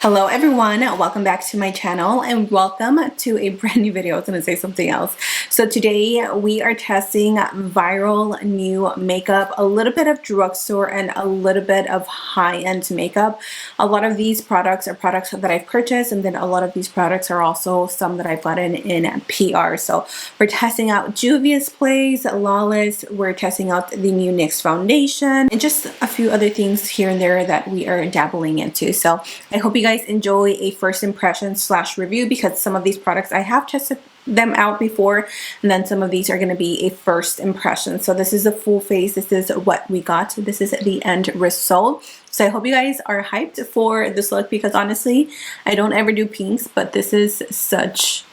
Hello everyone, welcome back to my channel and welcome to a brand new video. I was going to say something else. So today we are testing viral new makeup, a little bit of drugstore and a little bit of high-end makeup. A lot of these products are products that I've purchased, and then a lot of these products are also some that I've gotten in PR. So we're testing out Juvia's Place, Lawless, we're testing out the new NYX foundation, and just a few other things here and there that we are dabbling into. So I hope you guys enjoy a first impression / review, because some of these products I have tested them out before, and then some of these are going to be a first impression. So this is the full face, this is what we got, this is the end result. So I hope you guys are hyped for this look, because honestly I don't ever do pinks, but this is such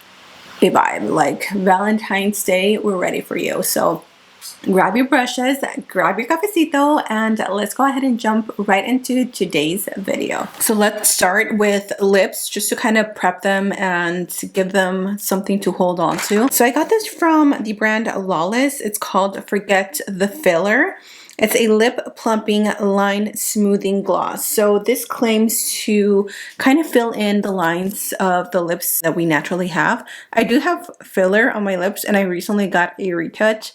a vibe. Like Valentine's Day, we're ready for you. So grab your brushes, grab your cafecito, and let's go ahead and jump right into today's video. So let's start with lips, just to kind of prep them and give them something to hold on to. So I got this from the brand Lawless. It's called Forget the Filler. It's a lip plumping line smoothing gloss. So this claims to kind of fill in the lines of the lips that we naturally have. I do have filler on my lips, and I recently got a retouch.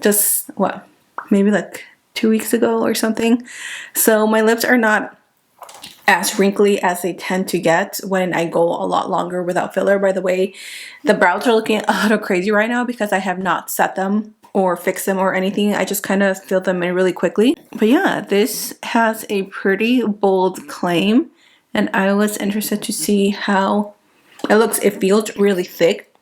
Just what, maybe like 2 weeks ago or something. So my lips are not as wrinkly as they tend to get when I go a lot longer without filler. By the way, the brows are looking a little crazy right now because I have not set them or fixed them or anything. I just kind of filled them in really quickly. But yeah, this has a pretty bold claim, and I was interested to see how it looks. It feels really thick,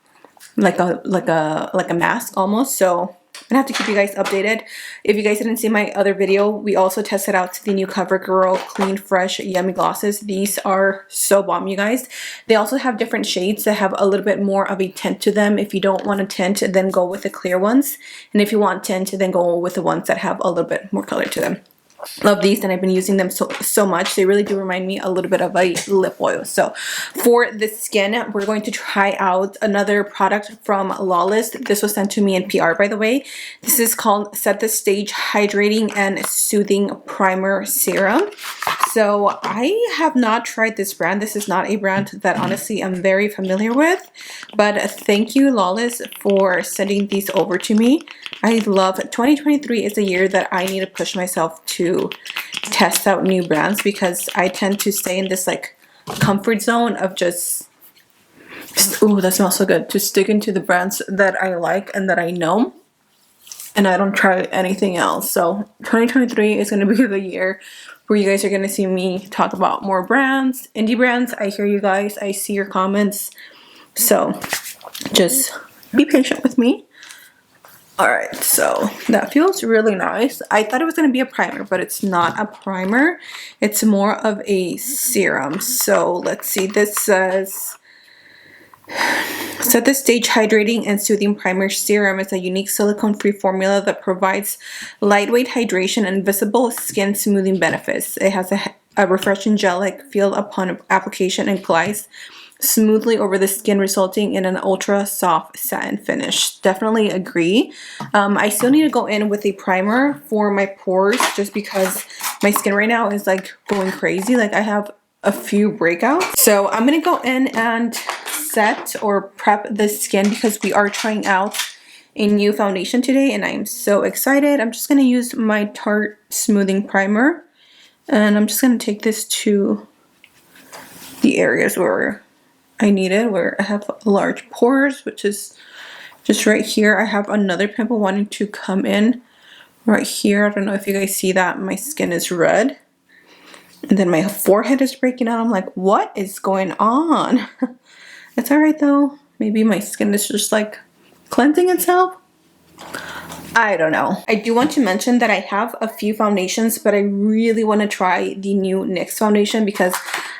like a mask almost. So I have to keep you guys updated. If you guys didn't see my other video, we also tested out the new CoverGirl Clean Fresh Yummy Glosses. These are so bomb, you guys. They also have different shades that have a little bit more of a tint to them. If you don't want a tint, then go with the clear ones. And if you want tint, then go with the ones that have a little bit more color to them. Love these, and I've been using them so much. They really do remind me a little bit of a lip oil. So for the skin, we're going to try out another product from Lawless. This was sent to me in PR, by the way. This is called Set the Stage Hydrating and Soothing Primer Serum. So I have not tried this brand. This is not a brand that honestly I'm very familiar with, but thank you, Lawless, for sending these over to me. I love 2023 is a year that I need to push myself to test out new brands, because I tend to stay in this like comfort zone of just ooh, that smells so good, to stick into the brands that I like and that I know, and I don't try anything else. So 2023 is going to be the year where you guys are going to see me talk about more brands, indie brands. I hear you guys, I see your comments, so just be patient with me. Alright, so that feels really nice. I thought it was going to be a primer, but it's not a primer. It's more of a serum. So let's see, this says Set the Stage Hydrating and Soothing Primer Serum. It's a unique silicone-free formula that provides lightweight hydration and visible skin smoothing benefits. It has a refreshing gel-like feel upon application and glides smoothly over the skin, resulting in an ultra soft satin finish. Definitely agree. I still need to go in with a primer for my pores, just because my skin right now is like going crazy. Like I have a few breakouts. So I'm gonna go in and set or prep the skin, because we are trying out a new foundation today and I'm so excited. I'm just gonna use my Tarte Smoothing Primer, and I'm just gonna take this to the areas where I need it, where I have large pores, which is just right here. I have another pimple wanting to come in right here. I don't know if you guys see that. My skin is red, and then my forehead is breaking out. I'm like, what is going on? It's alright though. Maybe my skin is just like cleansing itself. I don't know. I do want to mention that I have a few foundations, but I really want to try the new NYX foundation, because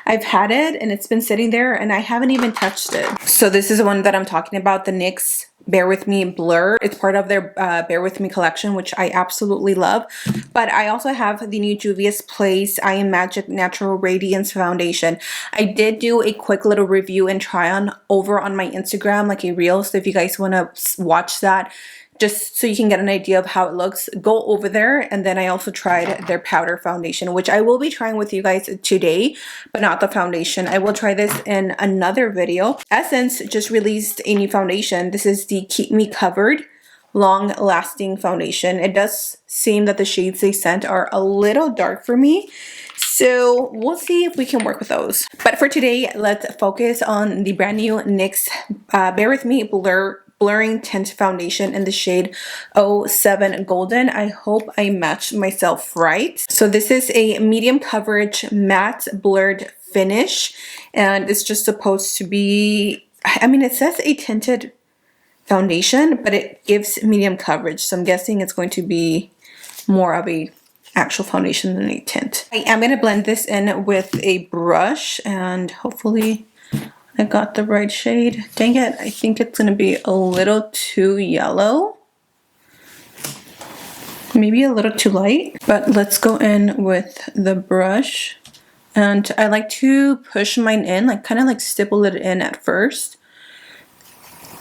I've had it and it's been sitting there and I haven't even touched it. So this is the one that I'm talking about, the NYX Bear With Me Blur. It's part of their Bear With Me collection, which I absolutely love. But I also have the new Juvia's Place I Am Magic Natural Radiance Foundation. I did do a quick little review and try on over on my Instagram, like a reel. So if you guys want to watch that, just so you can get an idea of how it looks, go over there. And then I also tried their powder foundation, which I will be trying with you guys today, but not the foundation. I will try this in another video. Essence just released a new foundation. This is the Keep Me Covered Long Lasting Foundation. It does seem that the shades they sent are a little dark for me, so we'll see if we can work with those. But for today, let's focus on the brand new NYX Bear With Me Blurring Tint Foundation in the shade 07 Golden. I hope I matched myself right. So this is a medium coverage matte blurred finish, and it's just supposed to be, I mean, it says a tinted foundation, but it gives medium coverage, so I'm guessing it's going to be more of a actual foundation than a tint. I am going to blend this in with a brush, and hopefully I got the right shade. Dang it, I think it's going to be a little too yellow, maybe a little too light, but let's go in with the brush. And I like to push mine in, like kind of like stipple it in at first,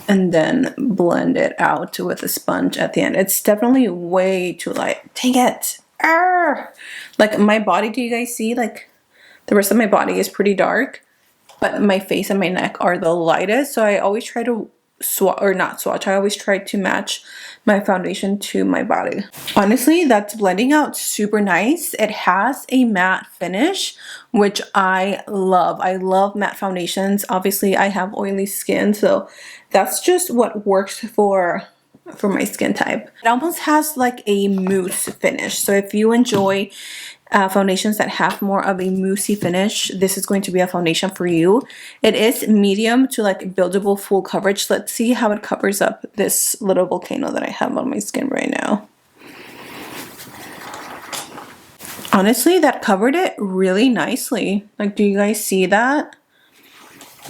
and then blend it out with a sponge at the end. It's definitely way too light. Dang it. Arr! Like my body, do you guys see? Like the rest of my body is pretty dark, but my face and my neck are the lightest. So I always try to I always try to match my foundation to my body. Honestly, that's blending out super nice. It has a matte finish, which I love. I love matte foundations. Obviously, I have oily skin, so that's just what works for my skin type. It almost has like a mousse finish. So if you enjoy foundations that have more of a moussey finish, this is going to be a foundation for you. It is medium to like buildable full coverage. Let's see how it covers up this little volcano that I have on my skin right now. Honestly, that covered it really nicely. Like, do you guys see that?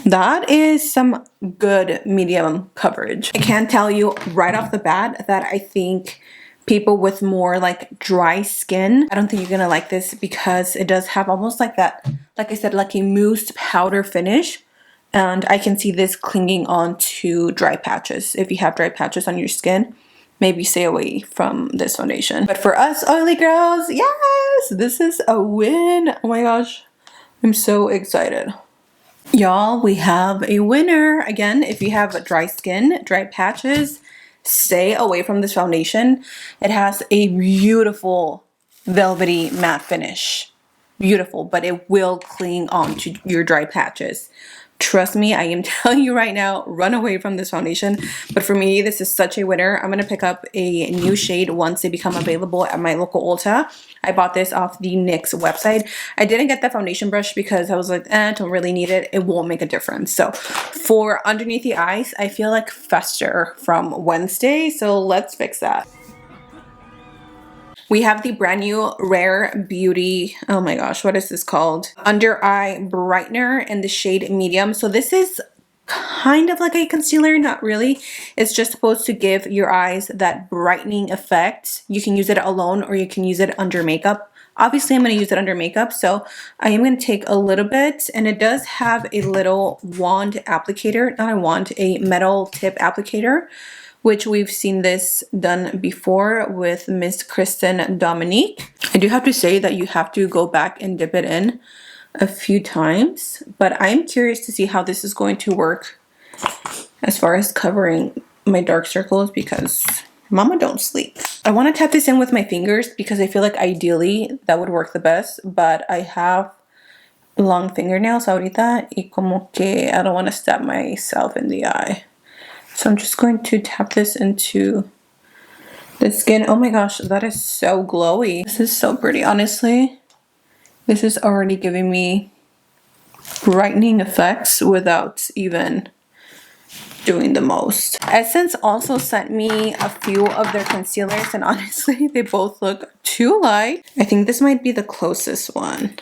That is some good medium coverage. I can tell you right off the bat that I think people with more like dry skin, I don't think you're gonna like this, because it does have almost like that, like I said, like a mousse powder finish, and I can see this clinging on to dry patches. If you have dry patches on your skin, maybe stay away from this foundation. But for us oily girls, yes, this is a win. Oh my gosh, I'm so excited. Y'all, we have a winner. Again, if you have dry skin, dry patches, stay away from this foundation. It has a beautiful velvety matte finish. Beautiful, but it will cling on to your dry patches. Trust me, I am telling you right now, run away from this foundation. But for me, this is such a winner. I'm going to pick up a new shade once they become available at my local Ulta. I bought this off the NYX website. I didn't get the foundation brush because I was like, I don't really need it. It won't make a difference. So for underneath the eyes, I feel like Fester from Wednesday. So let's fix that. We have the brand new Rare Beauty, oh my gosh, what is this called? Under Eye Brightener in the shade medium. So this is kind of like a concealer, not really. It's just supposed to give your eyes that brightening effect. You can use it alone or you can use it under makeup. Obviously, I'm going to use it under makeup, so I am going to take a little bit, and it does have a little wand applicator, not a wand, a metal tip applicator, which we've seen this done before with Miss Kristen Dominique. I do have to say that you have to go back and dip it in a few times, but I'm curious to see how this is going to work as far as covering my dark circles, because mama don't sleep. I want to tap this in with my fingers because I feel like ideally that would work the best, but I have long fingernails ahorita y como que I don't want to stab myself in the eye. So I'm just going to tap this into the skin. Oh my gosh, that is so glowy. This is so pretty, honestly. This is already giving me brightening effects without even doing the most. Essence also sent me a few of their concealers, and honestly, they both look too light. I think this might be the closest one.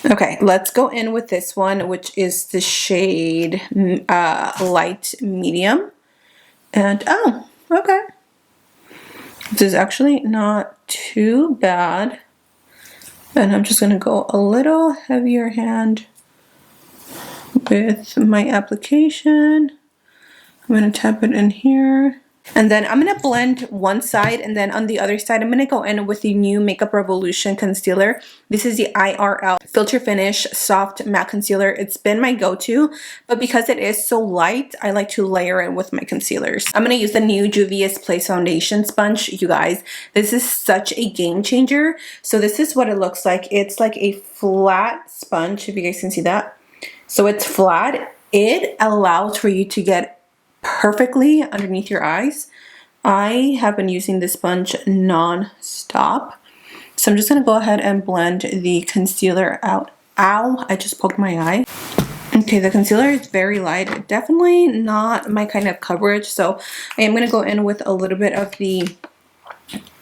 Okay, let's go in with this one, which is the shade Light Medium. And oh, okay. This is actually not too bad. And I'm just going to go a little heavier hand with my application. I'm going to tap it in here. And then I'm going to blend one side, and then on the other side, I'm going to go in with the new Makeup Revolution concealer. This is the IRL Filter Finish Soft Matte Concealer. It's been my go-to, but because it is so light, I like to layer it with my concealers. I'm going to use the new Juvia's Place Foundation Sponge, you guys. This is such a game changer. So this is what it looks like. It's like a flat sponge, if you guys can see that. So it's flat. It allows for you to get perfectly underneath your eyes. I have been using this sponge non-stop. So I'm just going to go ahead and blend the concealer out. Ow, I just poked my eye. Okay, the concealer is very light. Definitely not my kind of coverage. So I am going to go in with a little bit of the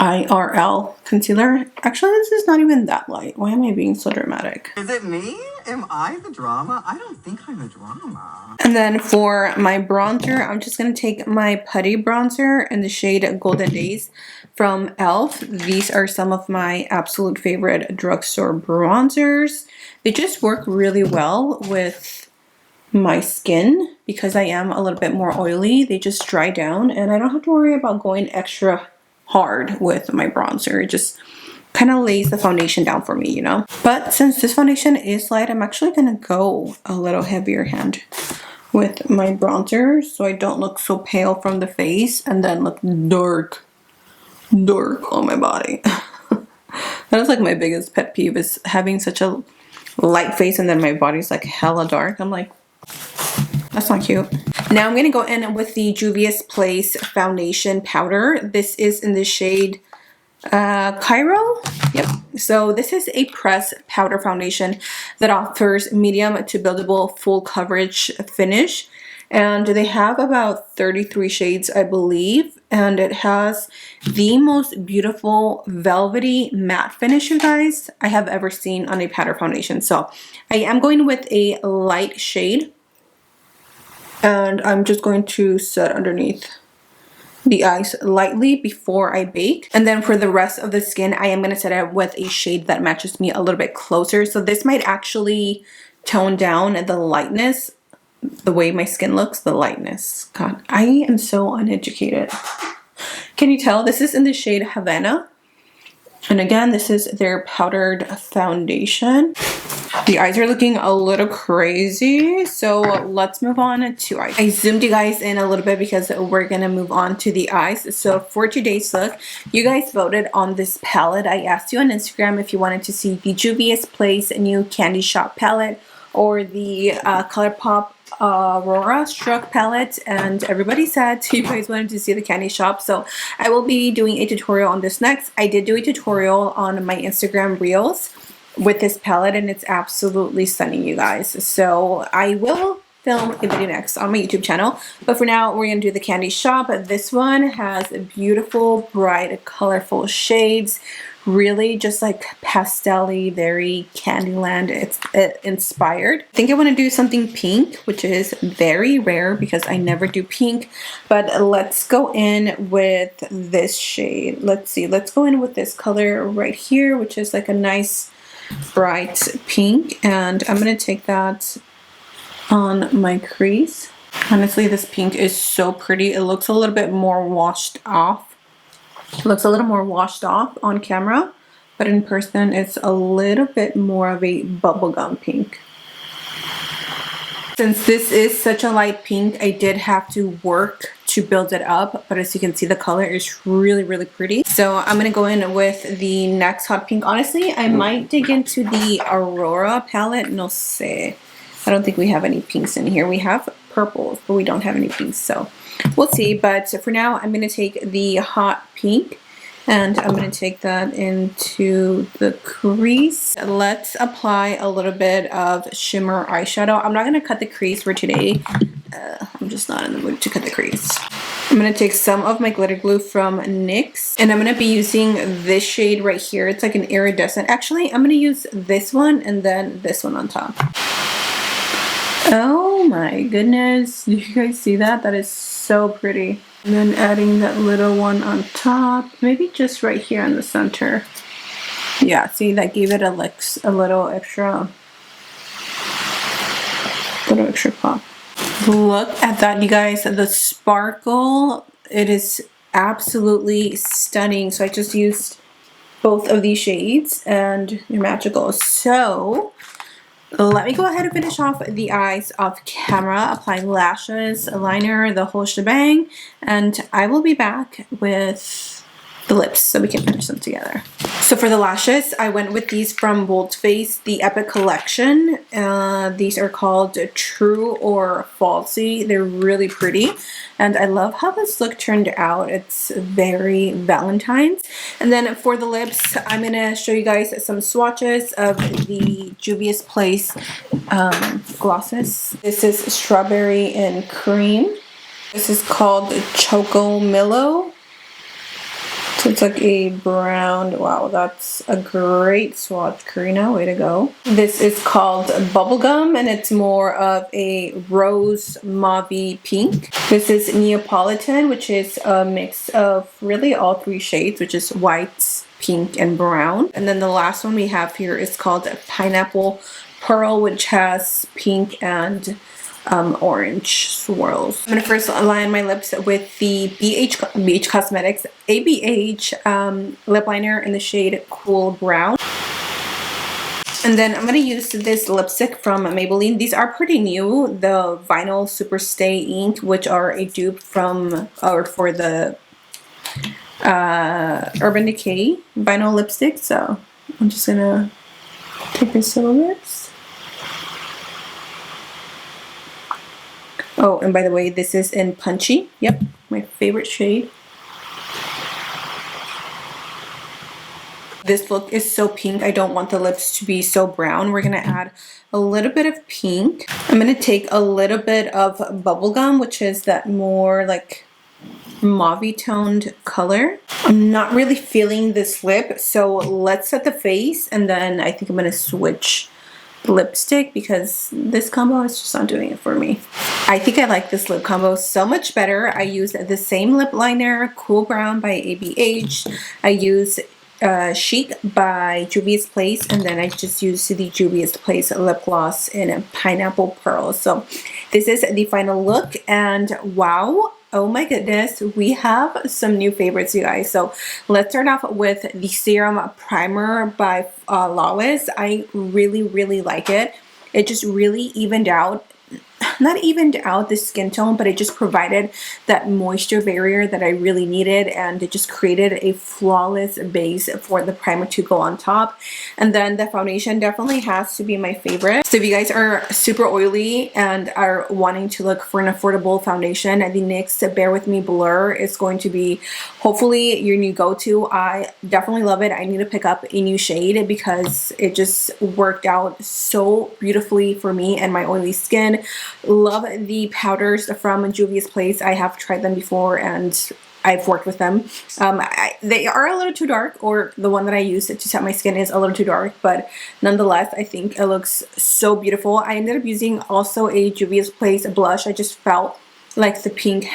IRL concealer. Actually, this is not even that light. Why am I being so dramatic? Is it me? Am I the drama? I don't think I'm the drama. And then for my bronzer, I'm just going to take my putty bronzer in the shade Golden Days from e.l.f. These are some of my absolute favorite drugstore bronzers. They just work really well with my skin because I am a little bit more oily. They just dry down and I don't have to worry about going extra hard with my bronzer. It just kind of lays the foundation down for me, you know. But since this foundation is light, I'm actually gonna go a little heavier hand with my bronzer so I don't look so pale from the face and then look dark on my body. That is like my biggest pet peeve, is having such a light face and then my body's like hella dark. I'm like, that's not cute. Now I'm going to go in with the Juvia's Place foundation powder. This is in the shade Cairo. Yep. So this is a press powder foundation that offers medium to buildable full coverage finish. And they have about 33 shades, I believe. And it has the most beautiful velvety matte finish, you guys, I have ever seen on a powder foundation. So I am going with a light shade. And I'm just going to set underneath the eyes lightly before I bake. And then for the rest of the skin, I am going to set it with a shade that matches me a little bit closer. So this might actually tone down the lightness, the way my skin looks, the lightness. God, I am so uneducated. Can you tell? This is in the shade Havana. And again, this is their powdered foundation. The eyes are looking a little crazy, so let's move on to eyes. I zoomed you guys in a little bit because we're gonna move on to the eyes. So for today's look, you guys voted on this palette. I asked you on Instagram if you wanted to see the Juvia's Place new Candy Shop palette or the ColourPop Aurora Struck palette, and everybody said you guys wanted to see the Candy Shop, so I will be doing a tutorial on this next. I did do a tutorial on my Instagram Reels with this palette and it's absolutely stunning, you guys. So I will film a video next on my YouTube channel, but for now we're gonna do the Candy Shop. This one has beautiful, bright, colorful shades, really just like pastel-y, very Candyland. It's inspired. I think I want to do something pink, which is very rare because I never do pink, but let's go in with this shade. Let's see, let's go in with this color right here, which is like a nice bright pink, and I'm going to take that on my crease. Honestly, this pink is so pretty. It looks a little bit more washed off. It looks a little more washed off on camera, but in person it's a little bit more of a bubblegum pink. Since this is such a light pink, I did have to work to build it up, but as you can see, the color is really, really pretty. So I'm gonna go in with the next hot pink. Honestly, I might dig into the Aurora palette. No sé. I don't think we have any pinks in here. We have purples, but we don't have any pinks, so we'll see. But for now, I'm going to take the hot pink and I'm going to take that into the crease. Let's apply a little bit of shimmer eyeshadow. I'm not going to cut the crease for today. I'm just not in the mood to cut the crease. I'm going to take some of my glitter glue from NYX and I'm going to be using this shade right here. It's like an iridescent. Actually, I'm going to use this one and then this one on top. Oh my goodness, do you guys see that? That is so pretty. And then adding that little one on top, maybe just right here in the center. Yeah, see, that gave it a little extra pop. Look at that, you guys. The sparkle It is absolutely stunning. So I just used both of these shades and they're magical. So let me go ahead and finish off the eyes off camera, applying lashes, liner, the whole shebang, and I will be back with the lips so we can finish them together. So for the lashes, I went with these from Bold Face, the Epic Collection. These are called True or Falsy. They're really pretty, and I love how this look turned out. It's very Valentine's. And then for the lips, I'm gonna show you guys some swatches of the Juvia's Place glosses. This is Strawberry and Cream. This is called Choco Millo. So it's like a brown. Wow, that's a great swatch, Karina. Way to go. This is called Bubblegum, and it's more of a rose mauve pink. This is Neapolitan, which is a mix of really all three shades, which is white, pink, and brown. And then the last one we have here is called Pineapple Pearl, which has pink and orange swirls. I'm gonna first line my lips with the BH Cosmetics ABH lip liner in the shade Cool Brown. And then I'm gonna use this lipstick from Maybelline. These are pretty new, the Vinyl Super Stay Ink, which are a dupe from or for the Urban Decay vinyl lipstick. So I'm just gonna take this to the lips. Oh, and by the way, this is in Punchy. Yep, my favorite shade. This look is so pink. I don't want the lips to be so brown. We're gonna add a little bit of pink. I'm gonna take a little bit of Bubblegum, which is that more like mauve toned color. I'm not really feeling this lip, so let's set the face, and then I think I'm gonna switch lipstick because this combo is just not doing it for me. I think I like this lip combo so much better. I use the same lip liner, Cool Brown by ABH. I use Chic by Juvia's Place, and then I just use the Juvia's Place lip gloss in Pineapple Pearl. So this is the final look, and wow, oh my goodness, we have some new favorites, you guys. So let's start off with the Serum Primer by Lawless. I really like it. It just really evened out, not evened out the skin tone, but it just provided that moisture barrier that I really needed, and it just created a flawless base for the primer to go on top. And then the foundation definitely has to be my favorite. So if you guys are super oily and are wanting to look for an affordable foundation, the NYX Bare With Me Blur is going to be hopefully your new go-to. I definitely love it. I need to pick up a new shade because it just worked out so beautifully for me and my oily skin. Love the powders from Juvia's Place. I have tried them before and I've worked with them. They are a little too dark, or the one that I use to set my skin is a little too dark, but nonetheless, I think it looks so beautiful. I ended up using also a Juvia's Place blush. I just felt like the pink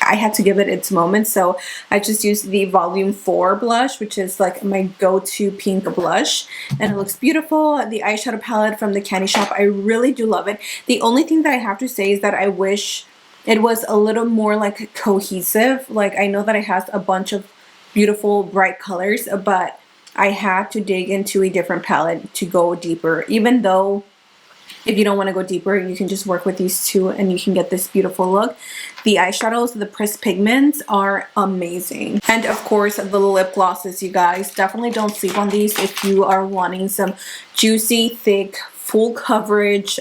I had to give it its moment, so I just used the Volume 4 blush, which is like my go-to pink blush, and it looks beautiful. The eyeshadow palette from the Candy Shop, I really do love it. The only thing that I have to say is that I wish it was a little more like cohesive. Like, I know that it has a bunch of beautiful bright colors, but I had to dig into a different palette to go deeper, even though if you don't want to go deeper, you can just work with these two and you can get this beautiful look. The eyeshadows, the Pressed Pigments, are amazing. And of course, the lip glosses, you guys. Definitely don't sleep on these if you are wanting some juicy, thick, full coverage,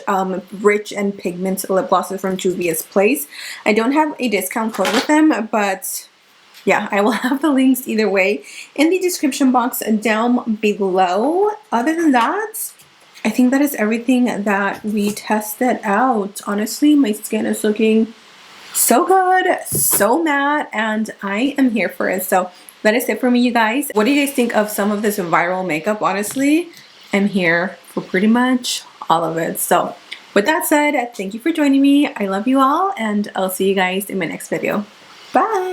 rich and pigment lip glosses from Juvia's Place. I don't have a discount code with them, but yeah, I will have the links either way in the description box down below. Other than that, I think that is everything that we tested out. Honestly, my skin is looking so good, so matte, and I am here for it. So that is it for me, you guys. What do you guys think of some of this viral makeup? Honestly, I'm here for pretty much all of it. So with that said, thank you for joining me. I love you all, and I'll see you guys in my next video. Bye!